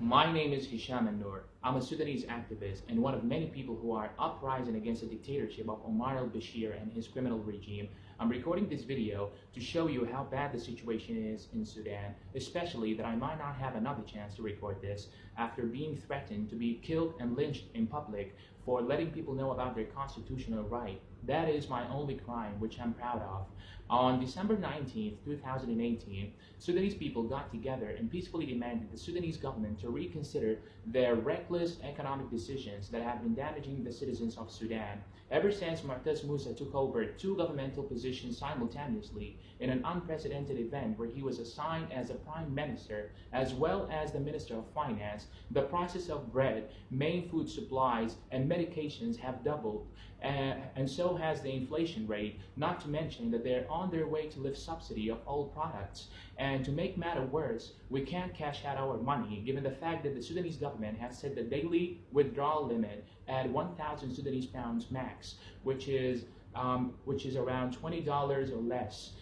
My name is Hisham النور. I'm a Sudanese activist and one of many people who are uprising against the dictatorship of Omar al-Bashir and his criminal regime. I'm recording this video to show you how bad the situation is in Sudan, especially that I might not have another chance to record this after being threatened to be killed and lynched in public for letting people know about their constitutional right. That is my only crime, which I'm proud of. On December 19th, 2018, Sudanese people got together and peacefully demanded the Sudanese government to reconsider their reckless economic decisions that have been damaging the citizens of Sudan. Ever since Mu'taz Musa took over two governmental positions simultaneously in an unprecedented event where he was assigned as a prime minister as well as the minister of finance, the prices of bread, main food supplies, and medications have doubled, and so has the inflation rate, not to mention that they're on their way to lift subsidy of all products. And to make matter worse, we can't cash out our money given the fact that the Sudanese government has set the daily withdrawal limit at 1,000 Sudanese pounds max, which is around $20 or less.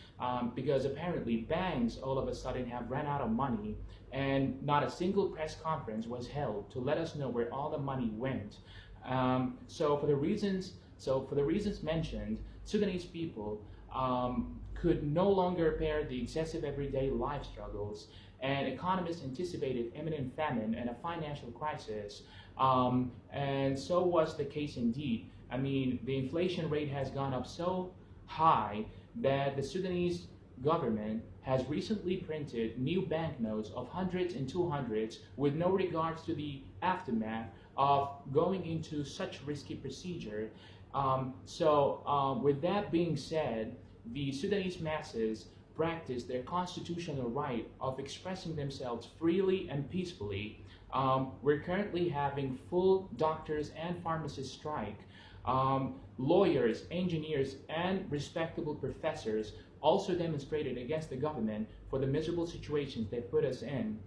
Because apparently banks all of a sudden have run out of money and not a single press conference was held to let us know where all the money went. So for the reasons mentioned, Sudanese people could no longer bear the excessive everyday life struggles, and economists anticipated imminent famine and a financial crisis, and so was the case indeed. I mean, the inflation rate has gone up so high that the Sudanese government has recently printed new banknotes of hundreds and 200s with no regards to the aftermath of going into such risky procedure. With that being said, the Sudanese masses practice their constitutional right of expressing themselves freely and peacefully. We're currently having full doctors and pharmacists strike. Lawyers, engineers, and respectable professors also demonstrated against the government for the miserable situations they put us in.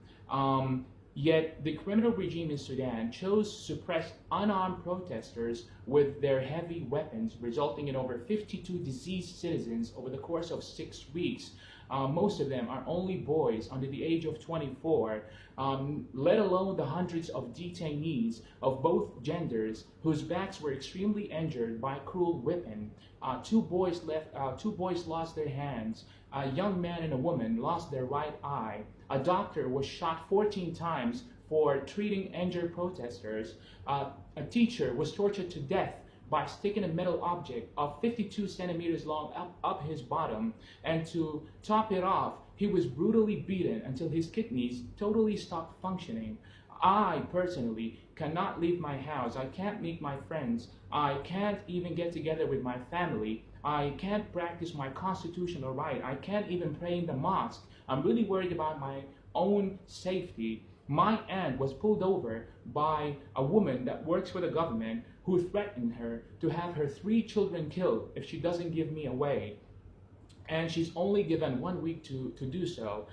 Yet the criminal regime in Sudan chose to suppress unarmed protesters with their heavy weapons, resulting in over 52 deceased citizens over the course of 6 weeks. Most of them are only boys under the age of 24, let alone the hundreds of detainees of both genders whose backs were extremely injured by cruel whipping. Two boys lost their hands. A young man and a woman lost their right eye. A doctor was shot 14 times for treating injured protesters. A teacher was tortured to death by sticking a metal object of 52 centimeters long up his bottom, and to top it off, he was brutally beaten until his kidneys totally stopped functioning. I personally cannot leave my house. I can't meet my friends. I can't even get together with my family. I can't practice my constitutional right. I can't even pray in the mosque. I'm really worried about my own safety. My aunt was pulled over by a woman that works for the government who threatened her to have her 3 children killed if she doesn't give me away. And she's only given 1 week to do so.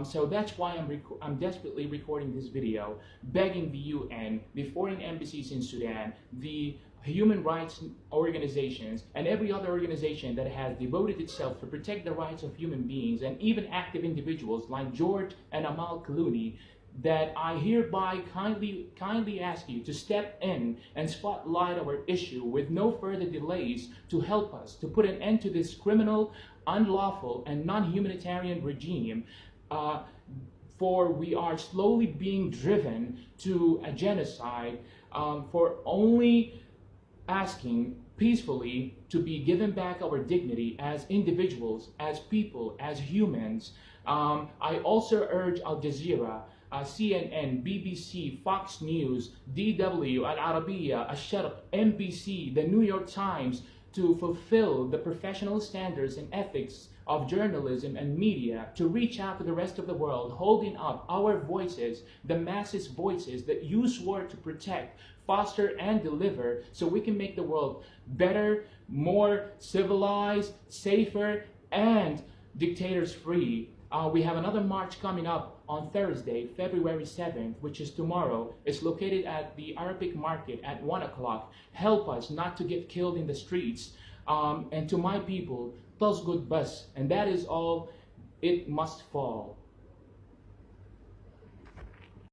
So that's why I'm desperately recording this video, begging the UN, the foreign embassies in Sudan, the human rights organizations, and every other organization that has devoted itself to protect the rights of human beings, and even active individuals like George and Amal Clooney, that I hereby kindly ask you to step in and spotlight our issue with no further delays to help us to put an end to this criminal, unlawful, and non-humanitarian regime. For we are slowly being driven to a genocide for only asking peacefully to be given back our dignity as individuals, as people, as humans. I also urge Al Jazeera, CNN, BBC, Fox News, DW, Al Arabiya, Al Sharq, NBC, the New York Times to fulfill the professional standards and ethics of journalism and media, to reach out to the rest of the world, holding up our voices, the masses' voices that you swore to protect, foster, and deliver, so we can make the world better, more civilized, safer, and dictators free. We have another march coming up on Thursday, February 7th, which is tomorrow. It's located at the Arabic Market at 1 o'clock. Help us not to get killed in the streets. And to my people, tasgud bas, and that is all, it must fall.